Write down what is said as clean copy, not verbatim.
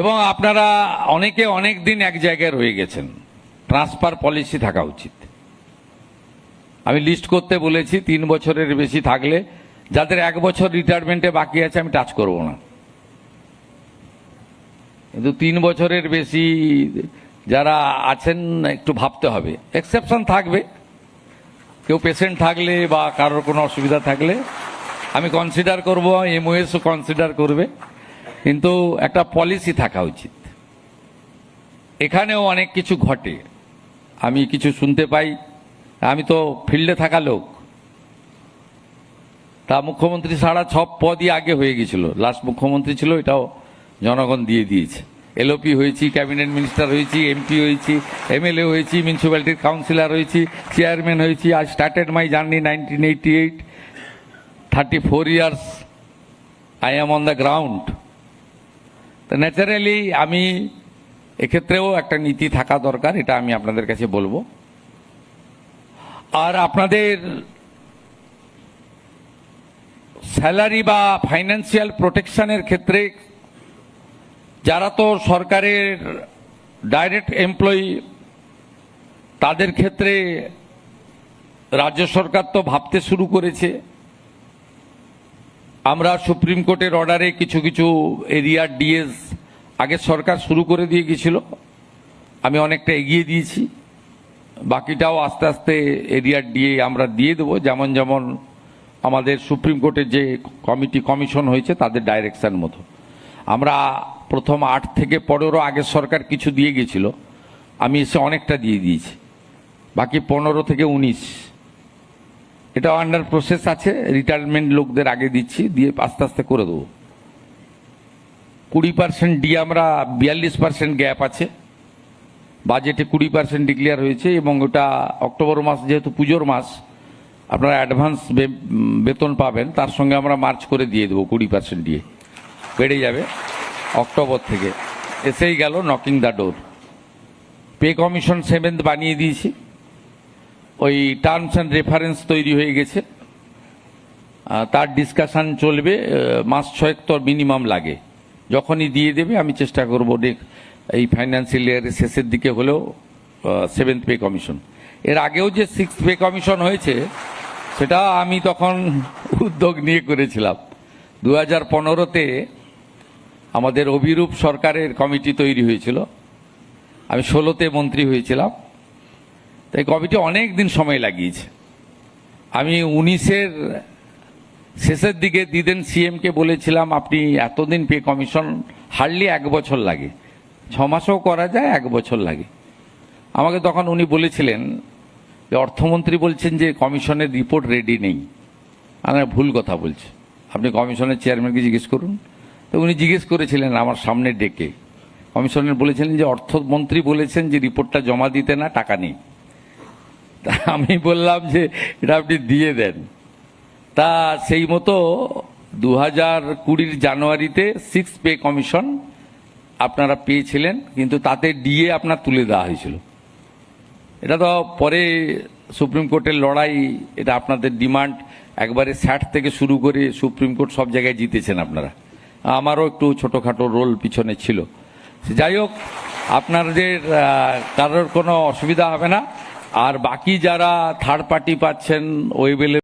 এবং আপনারা অনেকে অনেক দিন এক জায়গায় রয়ে গেছেন, ট্রান্সফার পলিসি থাকা উচিত। আমি লিস্ট করতে বলেছি 3 বছরের বেশি থাকলে, যাদের 1 বছর রিটায়ারমেন্টে বাকি আছে আমি টাচ করব না, কিন্তু 3 বছরের বেশি যারা আছেন একটু ভাবতে হবে। এক্সেপশন থাকবে, কেউ পেশেন্ট থাকলে বা কারোর কোনো অসুবিধা থাকলে আমি কনসিডার করব, এমওএসও কনসিডার করবে, কিন্তু একটা পলিসি থাকা উচিত। এখানেও অনেক কিছু ঘটে, আমি কিছু শুনতে পাই, আমি তো ফিল্ডে থাকা লোক। তা মুখ্যমন্ত্রী ছাড়া সব পদই আগে হয়ে গেছিল, লাস্ট মুখ্যমন্ত্রী ছিল, এটাও জনগণ দিয়ে দিয়েছে। এলওপি হয়েছি, ক্যাবিনেট মিনিস্টার হয়েছি, এমপি হয়েছি, এমএলএ হয়েছি, মিউনিসিপ্যালিটির কাউন্সিলর হয়েছি, চেয়ারম্যান হয়েছি। I started my journey 1988, 34 years I am on the ground. তো ন্যাচারালি আমি এক্ষেত্রেও একটা নীতি থাকা দরকার, এটা আমি আপনাদের কাছে বলবো। আর আপনাদের স্যালারি বা ফাইন্যান্সিয়াল প্রোটেকশনের ক্ষেত্রে যারা তো সরকারের ডাইরেক্ট এমপ্লয়ি, তাদের ক্ষেত্রে রাজ্য সরকার তো ভাবতে শুরু করেছে। আমরা সুপ্রিম কোর্টের অর্ডারে কিছু কিছু এরিয়ার ডিএস আগে সরকার শুরু করে দিয়ে গেছিল, আমি অনেকটা এগিয়ে দিয়েছি, বাকিটাও আস্তে আস্তে এরিয়ার ডিএ আমরা দিয়ে দেবো, যেমন যেমন আমাদের সুপ্রিম কোর্টের যে কমিশন হয়েছে তাদের ডাইরেকশন মতো। আমরা প্রথম 8 থেকে 15 আগের সরকার কিছু দিয়ে গেছিল, আমি এসে অনেকটা দিয়ে দিয়েছি, বাকি 15 থেকে 19 এটা আন্ডার প্রসেস আছে। রিটায়ারমেন্ট লোকদের আগে দিচ্ছি, দিয়ে আস্তে আস্তে করে দেবো। 20% দিয়ে আমরা 42% গ্যাপ আছে, বাজেটে 20% ডিক্লেয়ার হয়েছে, এবং ওটা অক্টোবর মাস যেহেতু পুজোর মাস, আপনারা অ্যাডভান্স বেতন পাবেন, তার সঙ্গে আমরা মার্চ করে দিয়ে দেবো। 20% দিয়ে বেড়ে যাবে অক্টোবর থেকে, এসেই গেল knocking the door. Pay commission 7th বানিয়ে দিয়েছি, ওই টার্মস অ্যান্ড রেফারেন্স তৈরি হয়ে গেছে, তার ডিসকাশন চলবে। মাস 6 তো মিনিমাম লাগে, যখনই দিয়ে দেবে আমি চেষ্টা করবো এই ফাইন্যান্সিয়াল ইয়ারের শেষের দিকে হলেও 7th পে কমিশন। এর আগেও যে 6th পে কমিশন হয়েছে সেটা আমি তখন উদ্যোগ নিয়ে করেছিলাম। 2015-তে আমাদের অভিরূপ সরকারের কমিটি তৈরি হয়েছিল, আমি 16-তে মন্ত্রী হয়েছিলাম, তাই কমিটি অনেক দিন সময় লাগিয়েছে। আমি 19-এর শেষের দিকে দিদেন সিএমকে বলেছিলাম, আপনি এতদিন পে কমিশন, হার্ডলি 1 বছর লাগে, 6 মাসও করা যায়, 1 বছর লাগে। আমাকে তখন উনি বলেছিলেন যে অর্থমন্ত্রী বলছেন যে কমিশনের রিপোর্ট রেডি নেই। আমি ভুল কথা বলছি, আপনি কমিশনের চেয়ারম্যানকে জিজ্ঞেস করুন। তো উনি জিজ্ঞেস করেছিলেন আমার সামনে ডেকে, কমিশনের বলেছিলেন যে অর্থমন্ত্রী বলেছেন যে রিপোর্টটা জমা দিতে না, টাকা নেই। তা আমি বললাম যে এটা আপনি দিয়ে দেন। তা সেই মতো 2020 জানুয়ারিতে 6th পে কমিশন আপনারা পেয়েছিলেন, কিন্তু তাতে ডিএ আপনার তুলে দেওয়া হয়েছিল। এটা তো পরে সুপ্রিম কোর্টের লড়াই, এটা আপনাদের ডিমান্ড, একবারে 60 থেকে শুরু করে সুপ্রিম কোর্ট সব জায়গায় জিতেছেন আপনারা। আমারও একটু ছোটোখাটো রোল পিছনে ছিল। যাই হোক, আপনাদের কারোর কোনো অসুবিধা হবে না। আর বাকি যারা থার্ড পার্টি পাচ্ছেন, ওয়েবেলে